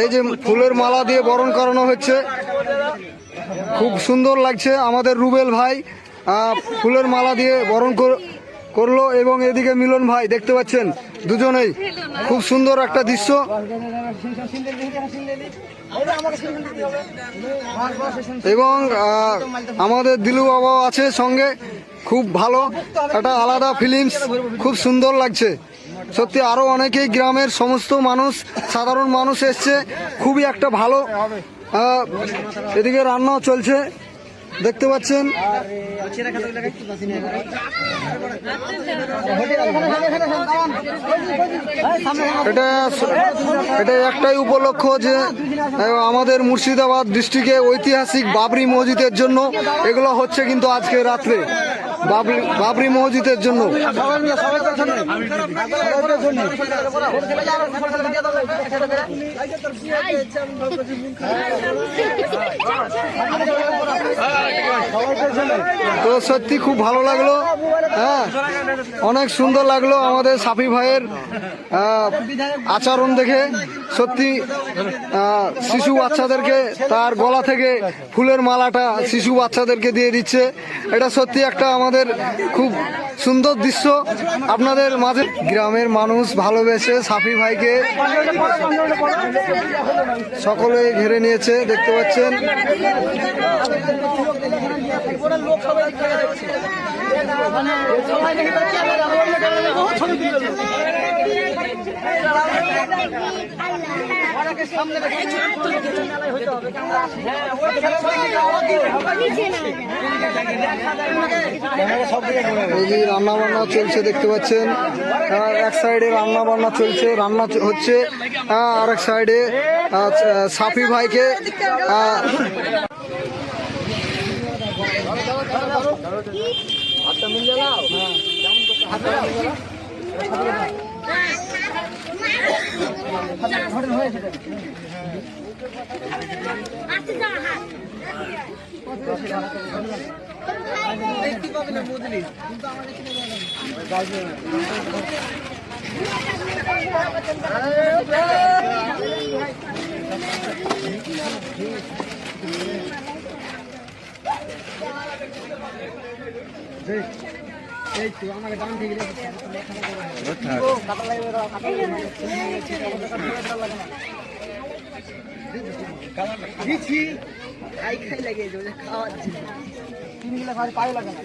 এই যে ফুলের মালা দিয়ে বরণ করানো হচ্ছে, খুব সুন্দর লাগছে। আমাদের রুবেল ভাই ফুলের মালা দিয়ে বরণ করলো এবং এদিকে মিলন ভাই দেখতে পাচ্ছেন, দুজনেই খুব সুন্দর একটা দৃশ্য। এবং আমাদের দিলু বাবাও আছে সঙ্গে, খুব ভালো একটা আলাদা ফিলিংস, খুব সুন্দর লাগছে সত্যি। আরও অনেকেই গ্রামের সমস্ত মানুষ, সাধারণ মানুষ এসছে, খুবই একটা ভালো। এদিকে রান্নাও চলছে দেখতে পাচ্ছেন। এটা একটাই উপলক্ষ যে আমাদের মুর্শিদাবাদ ডিস্ট্রিক্টে ঐতিহাসিক বাবরি মসজিদের জন্য এগুলো হচ্ছে, কিন্তু আজকে রাত্রে বাবরি মসজিদের জন্য। তো সত্যি খুব ভালো লাগলো, হ্যাঁ অনেক সুন্দর লাগলো আমাদের সাফি ভাইয়ের আচরণ দেখে। সত্যি শিশু বাচ্চাদেরকে তার গলা থেকে ফুলের মালাটা শিশু বাচ্চাদেরকে দিয়ে দিচ্ছে, এটা সত্যি একটা আমাদের খুব সুন্দর দৃশ্য আপনাদের মাঝে। গ্রামের মানুষ ভালোবেসে সাফি ভাইকে সকলে ঘিরে নিয়েছে দেখতে পাচ্ছেন। রান্না বান্না চলছে দেখতে পাচ্ছেন, এক সাইডে রান্না বান্না চলছে, রান্না হচ্ছে, আর এক সাইডে সাফি ভাইকে আমাকে দাম থেকে দিচ্ছি, খাই খাই লাগে খাওয়াচ্ছি, 3 গিলা খাওয়ার পায়ে লাগে না।